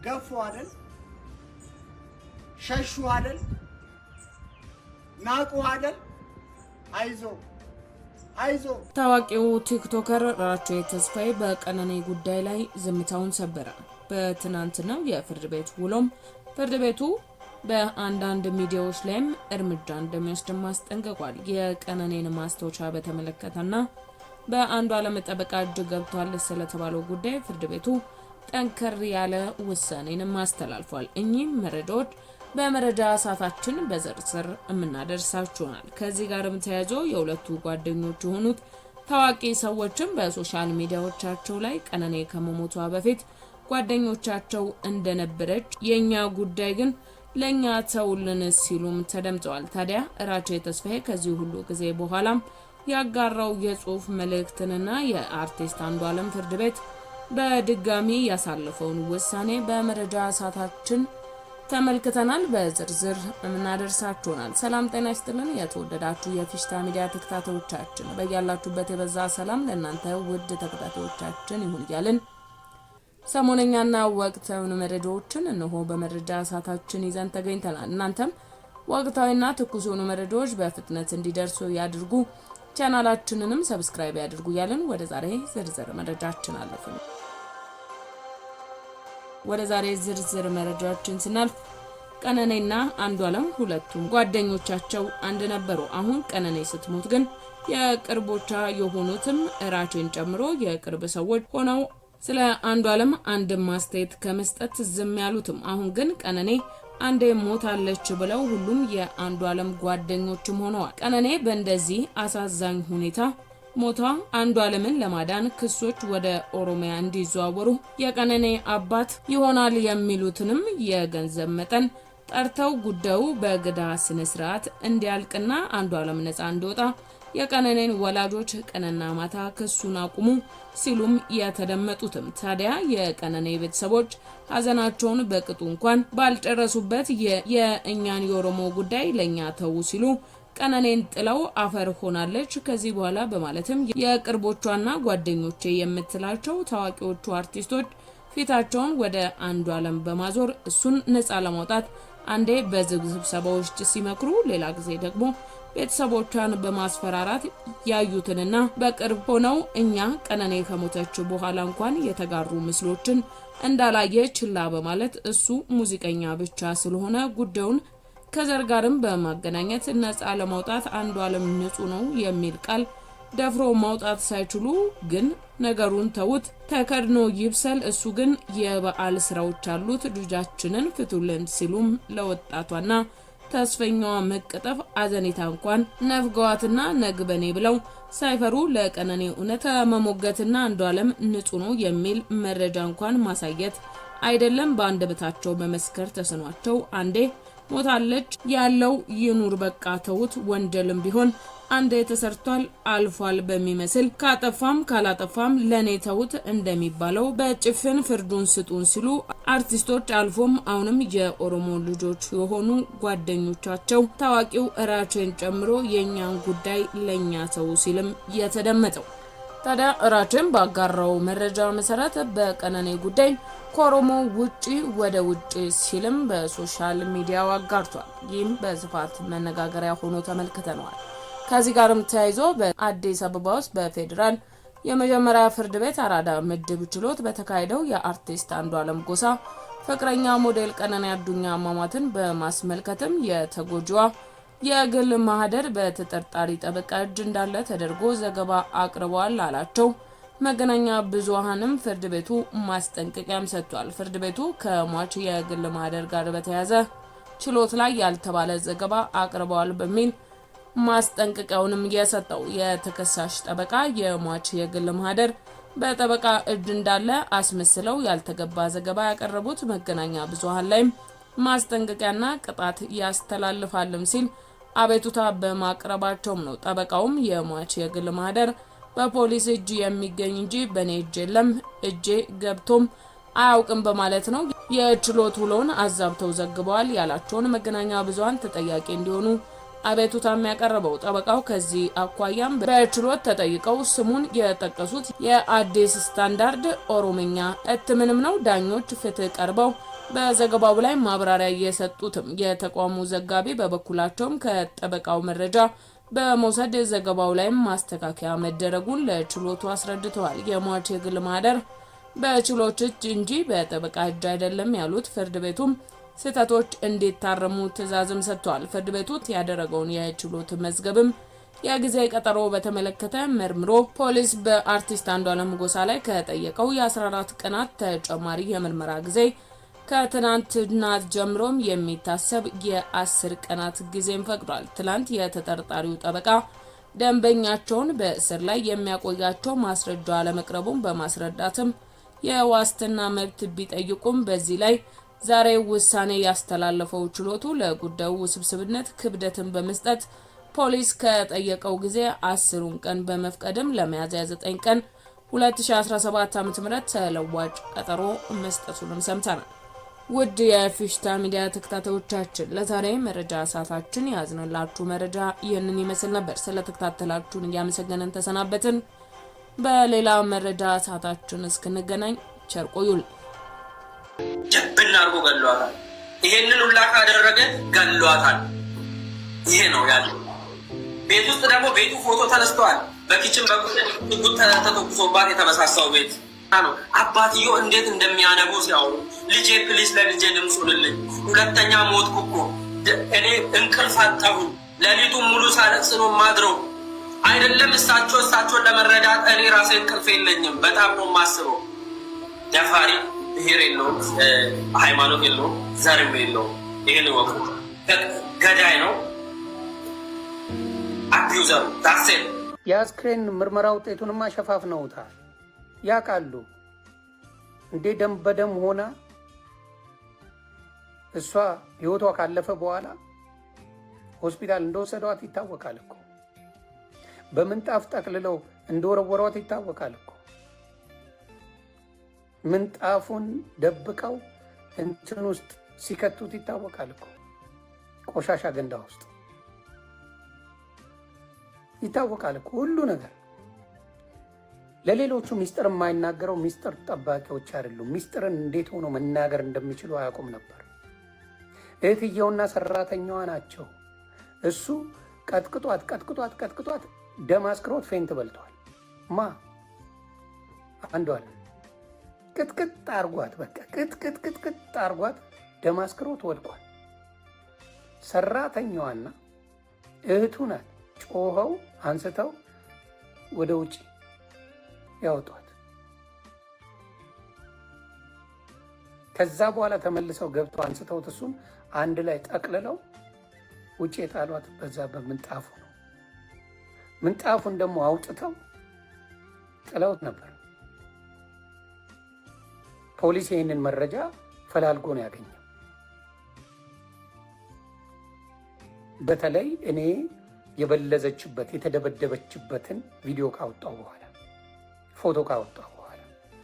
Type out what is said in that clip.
ገፉ አይደል ሸሹ አይደል ናቁ አይደል አይዞ ታዋቂው ቲክቶከር ራቼ ተስፋዬ በቀነኔ ጉዳይ ላይ ዝምታውን ሰበረ። በትናንትናው የፍርድ ቤት ውሎም ፍርድ ቤቱ በአንዳንድ ሚዲያዎች ላይም እርምጃ እንደሚወስድ ማስጠንቀቋል። የቀነኔን ማስታወሻ በተመለከተና በአንዱዓለም ጠበቃ እጅ ገብቷል ስለተባለው ጉዳይ ፍርድ ቤቱ ጠንከር ያለ ውሳኔንም አስተላልፏል። እኚህ መረጃዎች በመረጃ ሰዓታችን በዝርዝር እናደርሳችኋል። ከዚህ ጋርም ተያይዞ የሁለቱ ጓደኞች የሆኑት ታዋቂ ሰዎችም በሶሻል ሚዲያዎቻቸው ላይ ቀነኔ ከመሞቷ በፊት ጓደኞቻቸው እንደነበረች የኛ ጉዳይ ግን ለኛ ተውልን ሲሉም ተደምጠዋል። ታዲያ ራቼ ተስፋዬ ከዚህ ሁሉ ጊዜ በኋላም ያጋራው የጽሁፍ መልእክትንና የአርቲስት አንዱዓለም ፍርድ ቤት በድጋሚ ያሳለፈውን ውሳኔ በመረጃ ሰዓታችን ተመልክተናል። በዝርዝር እናደርሳችኋል። ሰላም ጤና ይስጥልን የተወደዳችሁ የፊሽታ ሚዲያ ተከታታዮቻችን፣ በያላችሁበት የበዛ ሰላም ለእናንተ ውድ ተከታታዮቻችን ይሁን እያልን ሰሞነኛና ወቅታዊ መረጃዎችን እነሆ በመረጃ ሰዓታችን ይዘን ተገኝተናል። እናንተም ወቅታዊና ትኩስ የሆኑ መረጃዎች በፍጥነት እንዲደርሱ ያድርጉ፣ ቻናላችንንም ሰብስክራይብ ያድርጉ እያልን ወደ ዛሬ ዝርዝር መረጃችን አለፍን። ወደ ዛሬ ዝርዝር መረጃችን ስናልፍ ቀነኔና አንዱዓለም ሁለቱም ጓደኞቻቸው አንድ ነበሩ። አሁን ቀነኔ ስትሞት ግን የቅርቦቿ የሆኑትም ራቼን ጨምሮ የቅርብ ሰዎች ሆነው ስለ አንዱዓለም አንድ ማስተያየት ከመስጠት ዝም ያሉትም አሁን ግን ቀነኔ አንዴ ሞታለች ብለው ሁሉም የአንዱዓለም ጓደኞችም ሆነዋል። ቀነኔ በእንደዚህ አሳዛኝ ሁኔታ ሞታ አንዱዓለምን ለማዳን ክሶች ወደ ኦሮሚያ እንዲዘዋወሩ የቀነኔ አባት ይሆናል የሚሉትንም የገንዘብ መጠን ጠርተው ጉዳዩ በግዳ ስነ ስርዓት እንዲያልቅና አንዱዓለም ነፃ እንዲወጣ የቀነኔን ወላጆች ቀንና ማታ ክሱን አቁሙ ሲሉም የተደመጡትም። ታዲያ የቀነኔ ቤተሰቦች ሀዘናቸውን በቅጡ እንኳን ባልጨረሱበት የእኛን የኦሮሞ ጉዳይ ለኛ ተው ሲሉ ቀነኔን ጥለው አፈር ሆናለች ከዚህ በኋላ በማለትም የቅርቦቿና ጓደኞቼ የምትላቸው ታዋቂዎቹ አርቲስቶች ፊታቸውን ወደ አንዱዓለም በማዞር እሱን ነፃ ለማውጣት አንዴ በዝግ ስብሰባዎች ሲመክሩ፣ ሌላ ጊዜ ደግሞ ቤተሰቦቿን በማስፈራራት ያዩትንና በቅርብ ሆነው እኛ ቀነኔ ከሞተች በኋላ እንኳን የተጋሩ ምስሎችን እንዳላየ ችላ በማለት እሱ ሙዚቀኛ ብቻ ስለሆነ ጉዳዩን ከዘር ጋርም በማገናኘት ነፃ ለማውጣት አንዱዓለም ንጹህ ነው የሚል ቃል ደፍሮ ማውጣት ሳይችሉ ግን ነገሩን ተውት፣ ተከድኖ ይብሰል፣ እሱ ግን የበዓል ስራዎች አሉት፣ ልጃችንን ፍቱልን ሲሉም ለወጣቷና ተስፈኛዋ መቀጠፍ አዘኔታ እንኳን ነፍገዋትና ነግበኔ ብለው ሳይፈሩ ለቀነኔ እውነት መሞገትና አንዱዓለም ንጹህ ነው የሚል መረጃ እንኳን ማሳየት አይደለም በአንደበታቸው መመስከር ተስኗቸው አንዴ ሞታለች ያለው ይኑር በቃ ተውት፣ ወንጀልም ቢሆን አንዴ ተሰርቷል አልፏል በሚመስል ካጠፋም ካላጠፋም ለኔ ተውት እንደሚባለው በጭፍን ፍርዱን ስጡን ሲሉ አርቲስቶች አልፎም አሁንም የኦሮሞ ልጆች የሆኑ ጓደኞቻቸው ታዋቂው ራቼን ጨምሮ የኛን ጉዳይ ለኛ ተው ሲልም የተደመጠው። ታዲያ ራቼን ባጋራው መረጃ መሰረት በቀነኔ ጉዳይ ከኦሮሞ ውጪ ወደ ውጪ ሲልም በሶሻል ሚዲያው አጋርቷል። ይህም በስፋት መነጋገሪያ ሆኖ ተመልክተነዋል። ከዚህ ጋርም ተያይዞ በአዲስ አበባ ውስጥ በፌዴራል የመጀመሪያ ፍርድ ቤት አራዳ ምድብ ችሎት በተካሄደው የአርቲስት አንዱዓለም ጎሳ ፍቅረኛ ሞዴል ቀነኔ አዱኛ አሟሟትን በማስመልከትም የተጎጂዋ የግል ማህደር በተጠርጣሪ ጠበቃ እጅ እንዳለ ተደርጎ ዘገባ አቅርበዋል አላቸው። መገናኛ ብዙሃንም ፍርድ ቤቱ ማስጠንቀቂያም ሰጥቷል። ፍርድ ቤቱ ከሟች የግል ማህደር ጋር በተያያዘ ችሎት ላይ ያልተባለ ዘገባ አቅርበዋል በሚል ማስጠንቀቂያውንም የሰጠው የተከሳሽ ጠበቃ የሟች የግል ማህደር በጠበቃ እጅ እንዳለ አስመስለው ያልተገባ ዘገባ ያቀረቡት መገናኛ ብዙሃን ላይም ማስጠንቀቂያና ቅጣት ያስተላልፋልም ሲል አቤቱታ በማቅረባቸውም ነው። ጠበቃውም የሟች የግል ማህደር በፖሊስ እጅ የሚገኝ እንጂ በኔ እጅ የለም፣ እጄ ገብቶም አያውቅም በማለት ነው የችሎት ውሎን አዛብተው ዘግበዋል ያላቸውን መገናኛ ብዙሃን ተጠያቂ እንዲሆኑ አቤቱታም ያቀረበው ጠበቃው ከዚህ አኳያም በችሎት ተጠይቀው ስሙን የጠቀሱት የአዲስ ስታንዳርድ ኦሮምኛ እትምንም ነው። ዳኞች ፍትህ ቀርበው በዘገባው ላይ ማብራሪያ የሰጡትም የተቋሙ ዘጋቢ በበኩላቸውም ከጠበቃው መረጃ በመውሰድ ዘገባው ላይ ማስተካከያ መደረጉን ለችሎቱ አስረድተዋል። የሟች የግል ማህደር በችሎት እጅ እንጂ በጠበቃ እጅ አይደለም ያሉት ፍርድ ቤቱም ስህተቶች እንዲታረሙ ትዕዛዝም ሰጥቷል። ፍርድ ቤቱ ያደረገውን የችሎት መዝገብም የጊዜ ቀጠሮ በተመለከተ መርምሮ ፖሊስ በአርቲስት አንዷለም ጎሳ ላይ ከጠየቀው የ14 ቀናት ተጨማሪ የምርመራ ጊዜ ከትናንትና ጀምሮም የሚታሰብ የ10 ቀናት ጊዜም ፈቅዷል። ትላንት የተጠርጣሪው ጠበቃ ደንበኛቸውን በእስር ላይ የሚያቆያቸው ማስረጃ አለመቅረቡን በማስረዳትም የዋስትና መብት ቢጠይቁም በዚህ ላይ ዛሬ ውሳኔ ያስተላለፈው ችሎቱ ለጉዳዩ ውስብስብነት ክብደትን በመስጠት ፖሊስ ከጠየቀው ጊዜ 10 ቀን በመፍቀድም ለሚያዝያ 9 ቀን 2017 ዓ.ም ተለዋጭ ቀጠሮ መስጠቱንም ሰምተናል። ውድ የፊሽታ ሚዲያ ተከታታዮቻችን ለዛሬ መረጃ ሰዓታችን ያዝነላችሁ መረጃ ይህንን ይመስል ነበር። ስለተከታተላችሁን እያመሰገንን ተሰናበትን። በሌላ መረጃ ሰዓታችን እስክንገናኝ ቸር ቆዩልን። ጀብና አርጎ ገሏታል። ይሄንን ሁላ ካደረገ ገሏታል። ይሄ ነው ያለው። ቤት ውስጥ ደግሞ ቤቱ ፎቶ ተነስተዋል። በኪችን በኩል ተተኩሶባት የተመሳሳው ቤት ነው። አባትዮ እንዴት እንደሚያነቡ ሲያወሩ ልጄ ፕሊስ ለልጄ ድምፁልልኝ፣ ሁለተኛ ሞትኩ እኮ እኔ እንቅልፍ አጣሁ፣ ሌሊቱን ሙሉ ሳለቅስ ነው ማድረው። አይደለም እሳቸውን ለመረዳት እኔ ራሴ እንቅልፍ የለኝም። በጣም ነው የማስበው። ደፋሪ ብሔር የለውም፣ ሃይማኖት የለውም፣ ዘርም የለውም። ይህን ወቁ። ገዳይ ነው፣ አቢዩዘር ዳሴ። የአስክሬን ምርመራ ውጤቱንማ ሸፋፍነውታል። ያውቃሉ እንዴ ደም በደም ሆና እሷ ህይወቷ ካለፈ በኋላ ሆስፒታል እንደወሰዷት ይታወቃል እኮ። በምንጣፍ ጠቅልለው እንደወረወሯት ይታወቃል እኮ። ምንጣፉን ደብቀው እንትን ውስጥ ሲከቱት ይታወቃል እኮ። ቆሻሻ ገንዳ ውስጥ ይታወቃል እኮ ሁሉ ነገር። ለሌሎቹ ሚስጥር የማይናገረው ሚስጥር ጠባቂዎች አይደሉም። ሚስጥርን እንዴት ሆኖ መናገር እንደሚችሉ አያውቁም ነበር። እህትየውና ሰራተኛዋ ናቸው። እሱ ቀጥቅጧት ደም አስክሮት ፌንት በልቷል። አንዷል ቅጥቅጥ አርጓት፣ በቃ ቅጥቅጥ አርጓት ደም አስክሮት ወድቋል። ሰራተኛዋና እህቱ ናት ጮኸው አንስተው ወደ ውጭ ያወጧት። ከዛ በኋላ ተመልሰው ገብተው አንስተውት እሱም አንድ ላይ ጠቅልለው ውጭ የጣሏት በዛ በምንጣፉ ነው። ምንጣፉን ደግሞ አውጥተው ጥለውት ነበር። ፖሊስ ይህንን መረጃ ፈላልጎ ነው ያገኘው። በተለይ እኔ የበለዘችበት የተደበደበችበትን ቪዲዮ ካወጣው በኋላ ፎቶ ካወጣው